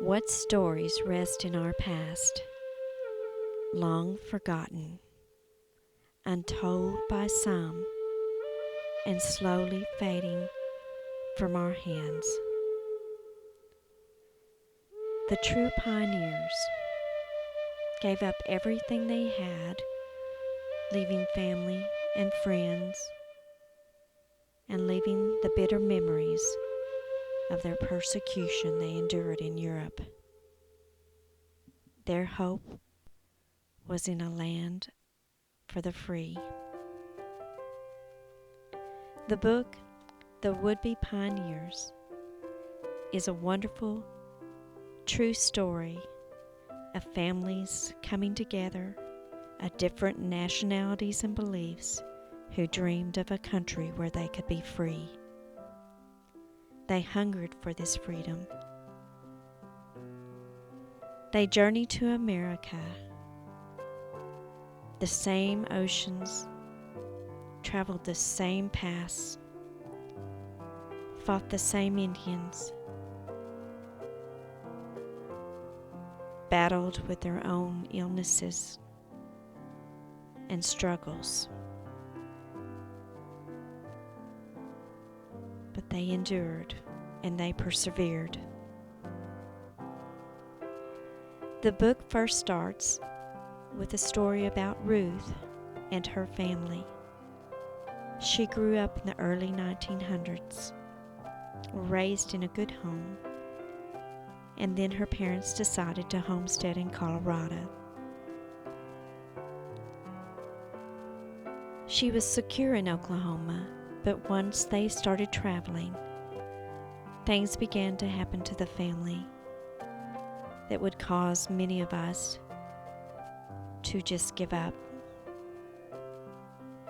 What stories rest in our past, long forgotten, untold by some, and slowly fading from our hands. The true pioneers gave up everything they had, leaving family and friends, and leaving the bitter memories of their persecution they endured in Europe. Their hope was in a land for the free. The book, The Would-Be Pioneers, is a wonderful, true story of families coming together of different nationalities and beliefs who dreamed of a country where they could be free. They hungered for this freedom. They journeyed to America, the same oceans, traveled the same paths, fought the same Indians, battled with their own illnesses and struggles. But they endured and they persevered. The book first starts with a story about Ruth and her family. She grew up in the early 1900s, raised in a good home, and then her parents decided to homestead in Colorado. She was secure in Oklahoma, but once they started traveling, things began to happen to the family that would cause many of us to just give up.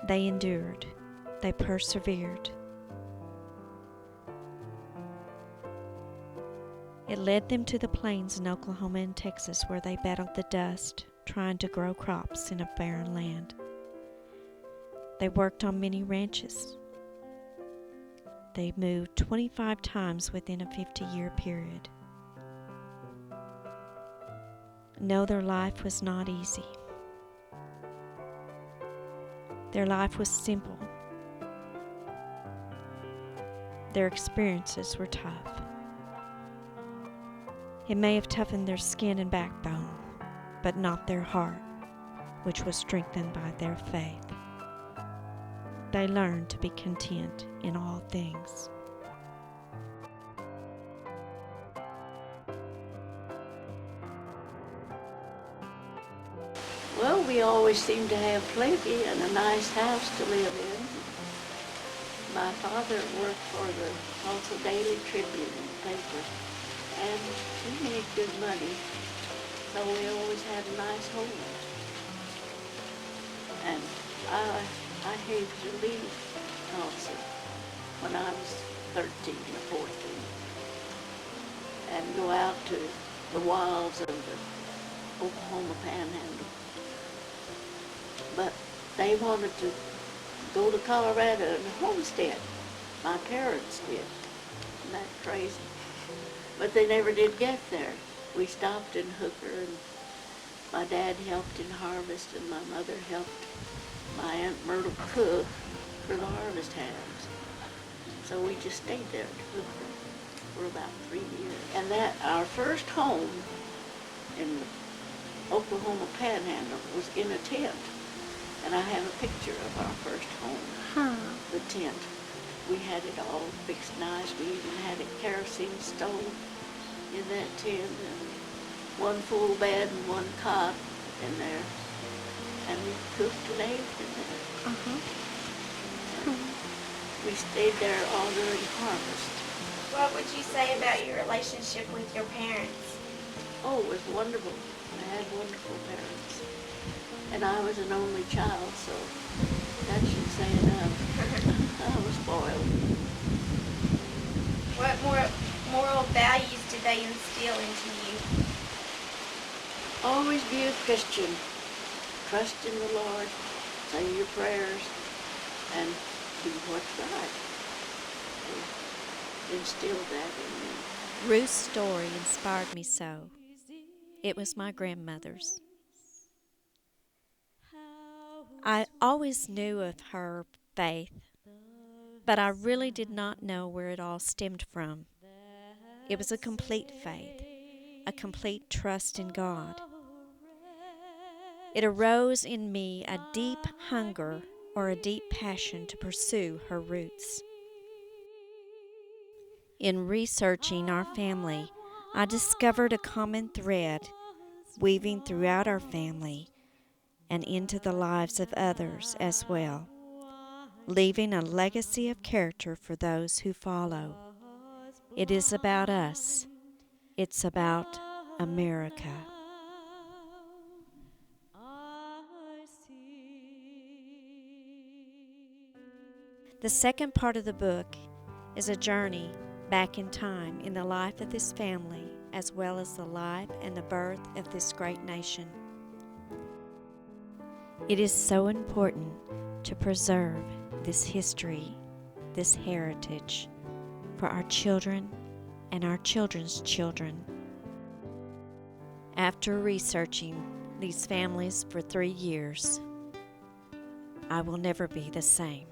They endured. They persevered. It led them to the plains in Oklahoma and Texas, where they battled the dust, trying to grow crops in a barren land. They worked on many ranches. They moved 25 times within a 50-year period. No, their life was not easy. Their life was simple. Their experiences were tough. It may have toughened their skin and backbone, but not their heart, which was strengthened by their faith. They learned to be content in all things. Well, we always seem to have plenty and a nice house to live in. My father worked for the Tulsa Daily Tribune paper, and he made good money, so we always had a nice home. And I hated to leave Tulsa when I was 13 or 14 and go out to the wilds of the Oklahoma Panhandle. But they wanted to go to Colorado and homestead. My parents did. Isn't that crazy? But they never did get there. We stopped in Hooker, and my dad helped in harvest, and my mother helped my Aunt Myrtle cook for the harvest hands. So we just stayed there at Hooker for about 3 years. And that, our first home in the Oklahoma Panhandle was in a tent. And I have a picture of our first home, the tent. We had it all fixed nice. We even had a kerosene stove in that tent, and one full bed and one cot in there. And we cooked and ate in there. We stayed there all during harvest. What would you say about your relationship with your parents? Oh, it was wonderful. I had wonderful parents. And I was an only child, so that should say enough. I was spoiled. What moral values did they instill into you? Always be a Christian. Trust in the Lord, say your prayers, and do what's right. They instilled that in me. Ruth's story inspired me so. It was my grandmother's. I always knew of her faith, but I really did not know where it all stemmed from. It was a complete faith, a complete trust in God. It arose in me a deep hunger or a deep passion to pursue her roots. In researching our family, I discovered a common thread weaving throughout our family and into the lives of others as well, leaving a legacy of character for those who follow. It is about us. It's about America. The second part of the book is a journey back in time in the life of this family, as well as the life and the birth of this great nation. It is so important to preserve this history, this heritage, for our children and our children's children. After researching these families for 3 years, I will never be the same.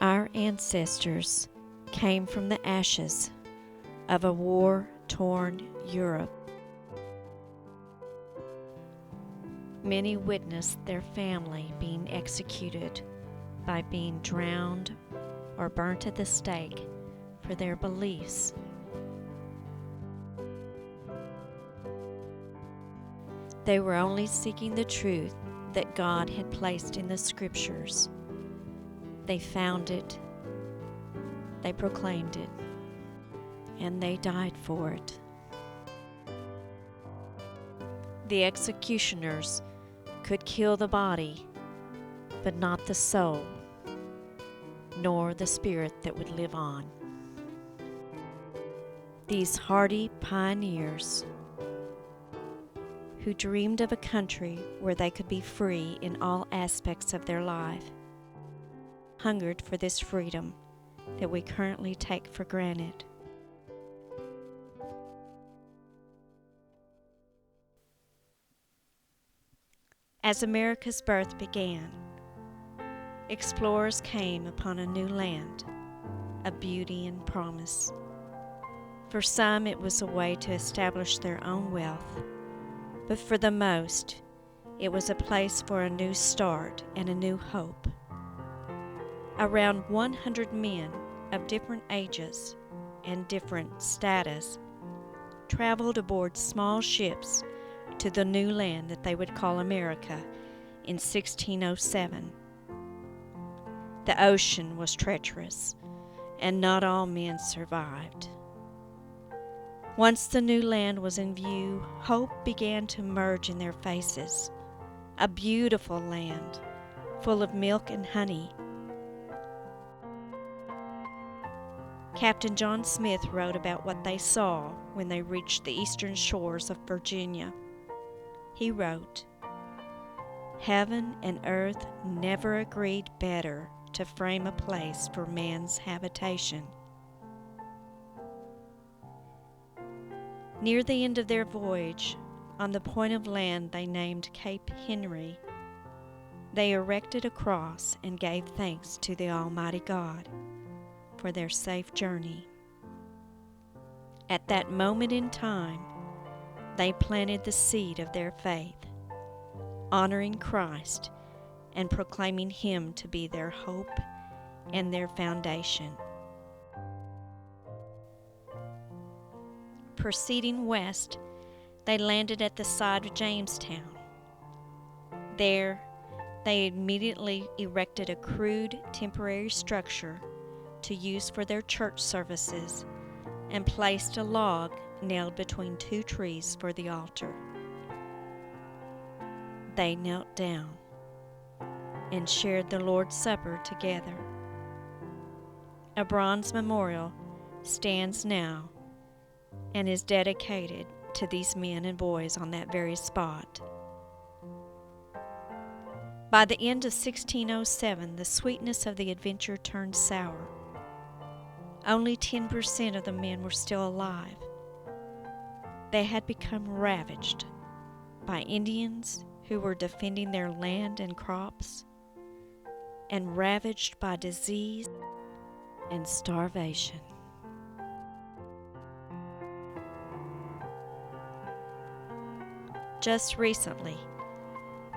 Our ancestors came from the ashes of a war-torn Europe. Many witnessed their family being executed by being drowned or burnt at the stake for their beliefs. They were only seeking the truth that God had placed in the Scriptures. They found it, they proclaimed it, and they died for it. The executioners could kill the body, but not the soul, nor the spirit that would live on. These hardy pioneers who dreamed of a country where they could be free in all aspects of their life, hungered for this freedom that we currently take for granted. As America's birth began, explorers came upon a new land, a beauty and promise. For some, it was a way to establish their own wealth, but for the most, it was a place for a new start and a new hope. Around 100 men of different ages and different status traveled aboard small ships to the new land that they would call America in 1607. The ocean was treacherous, and not all men survived. Once the new land was in view, hope began to emerge in their faces. A beautiful land, full of milk and honey. Captain John Smith wrote about what they saw when they reached the eastern shores of Virginia. He wrote, "Heaven and earth never agreed better to frame a place for man's habitation." Near the end of their voyage, on the point of land they named Cape Henry, they erected a cross and gave thanks to the Almighty God for their safe journey. At that moment in time, they planted the seed of their faith, honoring Christ and proclaiming Him to be their hope and their foundation. Proceeding west, they landed at the site of Jamestown. There, they immediately erected a crude temporary structure to use for their church services and placed a log nailed between 2 trees for the altar. They knelt down and shared the Lord's Supper together. A bronze memorial stands now and is dedicated to these men and boys on that very spot. By the end of 1607, the sweetness of the adventure turned sour. Only 10% of the men were still alive. They had become ravaged by Indians who were defending their land and crops, and ravaged by disease and starvation. Just recently,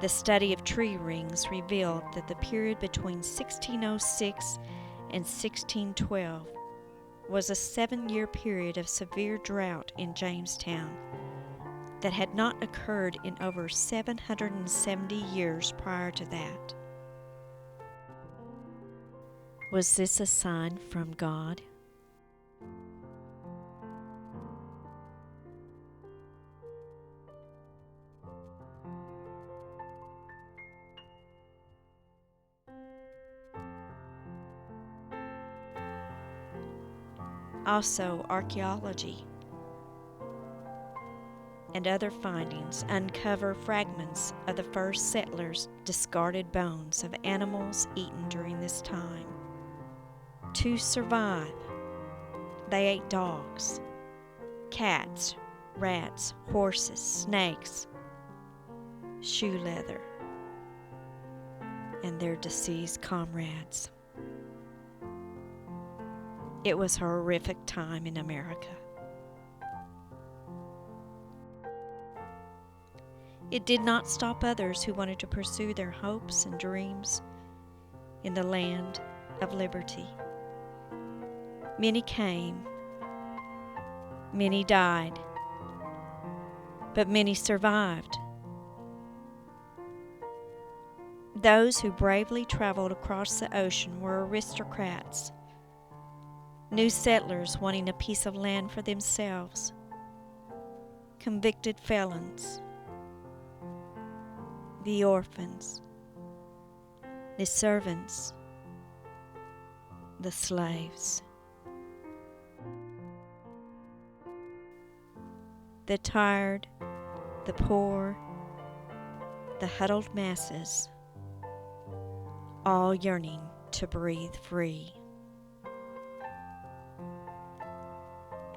the study of tree rings revealed that the period between 1606 and 1612 was a 7-year period of severe drought in Jamestown that had not occurred in over 770 years prior to that. Was this a sign from God? Also, archaeology and other findings uncover fragments of the first settlers' discarded bones of animals eaten during this time. To survive, they ate dogs, cats, rats, horses, snakes, shoe leather, and their deceased comrades. It was a horrific time in America. It did not stop others who wanted to pursue their hopes and dreams in the land of liberty. Many came, many died, but many survived. Those who bravely traveled across the ocean were aristocrats, new settlers wanting a piece of land for themselves, convicted felons, the orphans, the servants, the slaves. The tired, the poor, the huddled masses, all yearning to breathe free.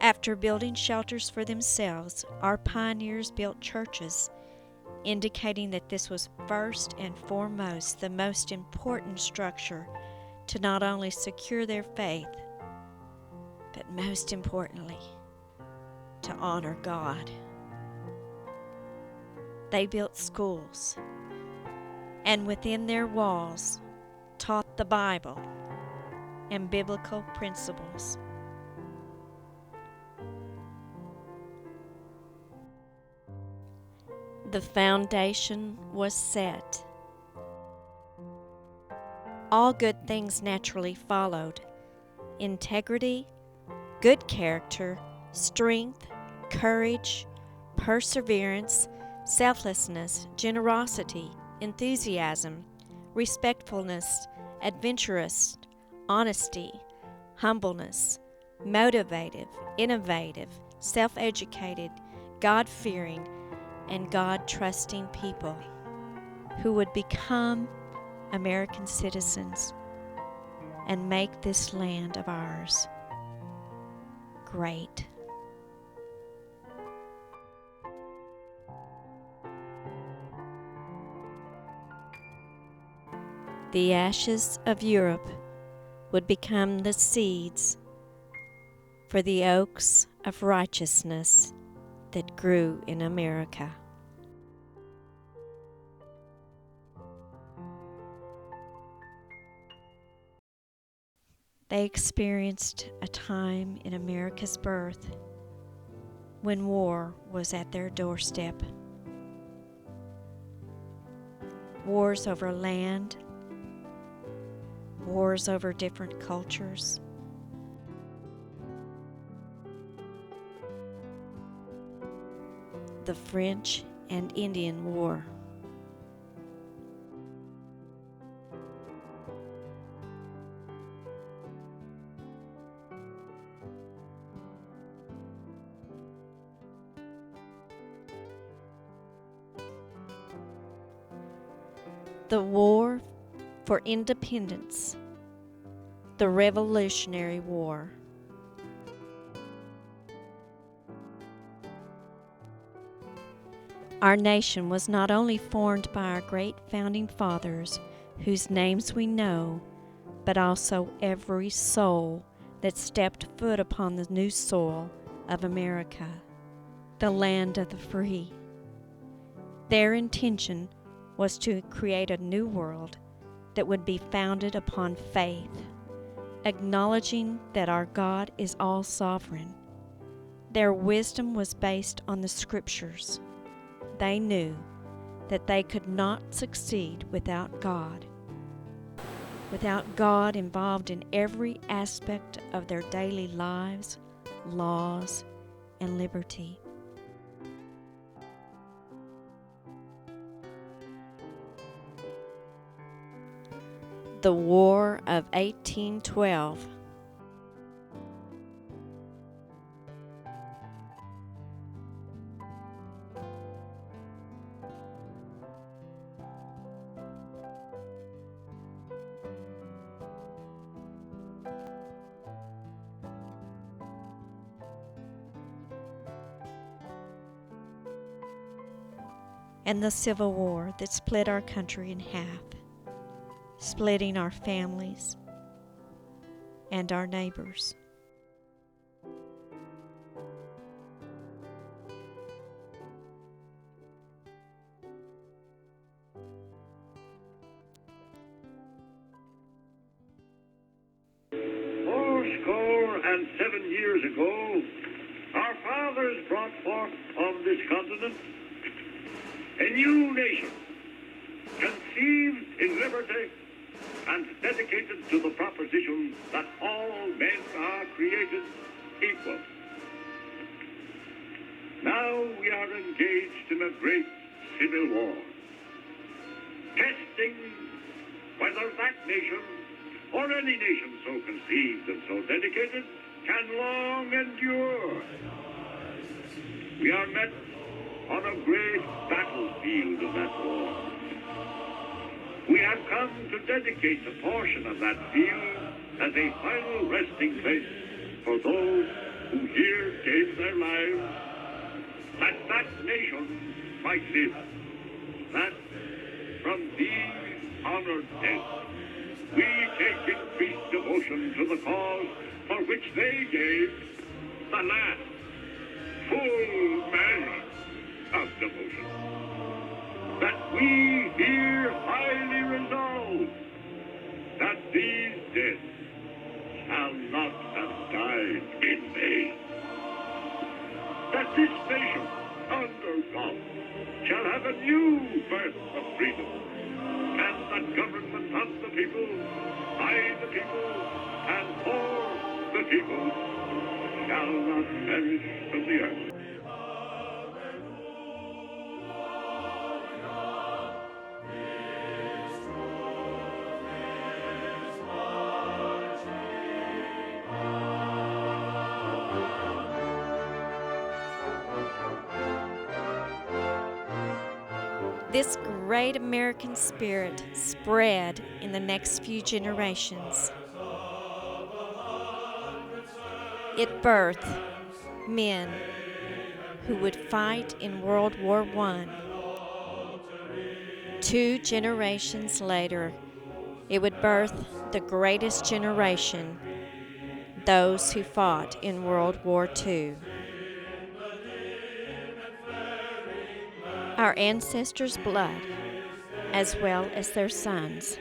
After building shelters for themselves, our pioneers built churches, indicating that this was first and foremost the most important structure to not only secure their faith, but most importantly, to honor God. They built schools, and within their walls taught the Bible and biblical principles. The foundation was set. All good things naturally followed: integrity, good character, strength, courage, perseverance, selflessness, generosity, enthusiasm, respectfulness, adventurous, honesty, humbleness, motivative, innovative, self-educated, God-fearing, and God-trusting people who would become American citizens and make this land of ours great. The ashes of Europe would become the seeds for the oaks of righteousness that grew in America. They experienced a time in America's birth when war was at their doorstep. Wars over land, wars over different cultures, the French and Indian War. The War for Independence, the Revolutionary War. Our nation was not only formed by our great founding fathers, whose names we know, but also every soul that stepped foot upon the new soil of America, the land of the free. Their intention was to create a new world that would be founded upon faith, acknowledging that our God is all sovereign. Their wisdom was based on the Scriptures. They knew that they could not succeed without God involved in every aspect of their daily lives, laws, and liberty. The War of 1812. And the Civil War that split our country in half, splitting our families and our neighbors. Fourscore and 7 years ago, our fathers brought forth on this continent a new nation, conceived in liberty and dedicated to the proposition that all men are created equal. Now we are engaged in a great civil war, testing whether that nation, or any nation so conceived and so dedicated, can long endure. We are met on a great battlefield of that war. We have come to dedicate a portion of that field as a final resting place for those who here gave their lives, that that nation might live, that from these honored dead we take increased devotion to the cause for which they gave the last full measure of devotion. That we here highly resolve that these dead shall not have died in vain. That this nation, under God, shall have a new birth of freedom, and that government of the people, by the people, and for the people, shall not perish from the earth. This great American spirit spread in the next few generations. It birthed men who would fight in World War I. 2 generations later, it would birth the greatest generation, those who fought in World War II. Our ancestors' blood, as well as their sons,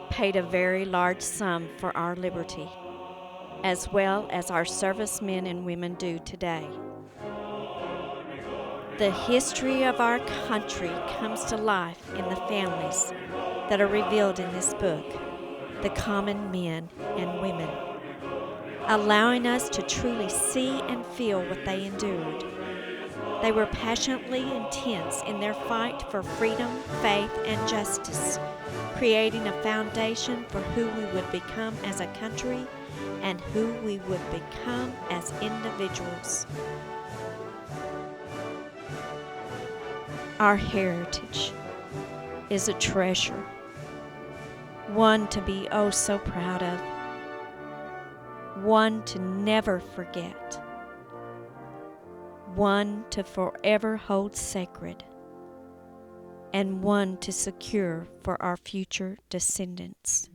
paid a very large sum for our liberty, as well as our servicemen and women do today. The history of our country comes to life in the families that are revealed in this book, the common men and women, allowing us to truly see and feel what they endured. They were passionately intense in their fight for freedom, faith, and justice, creating a foundation for who we would become as a country and who we would become as individuals. Our heritage. is a treasure, one to be oh so proud of, one to never forget, one to forever hold sacred, and one to secure for our future descendants.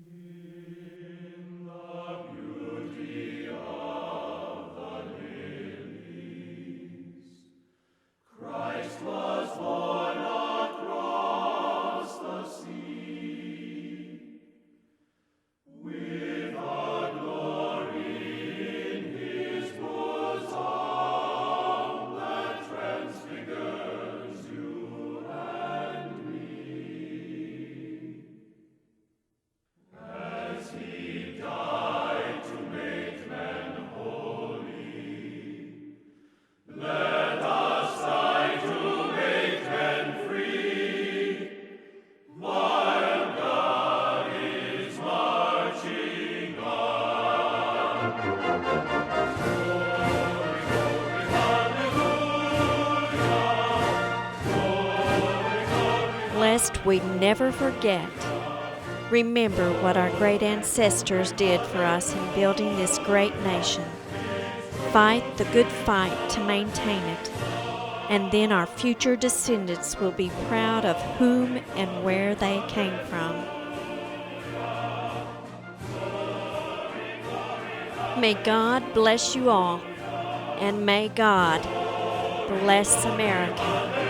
Lest we never forget, remember what our great ancestors did for us in building this great nation. Fight the good fight to maintain it, and then our future descendants will be proud of whom and where they came from. May God bless you all, and may God bless America.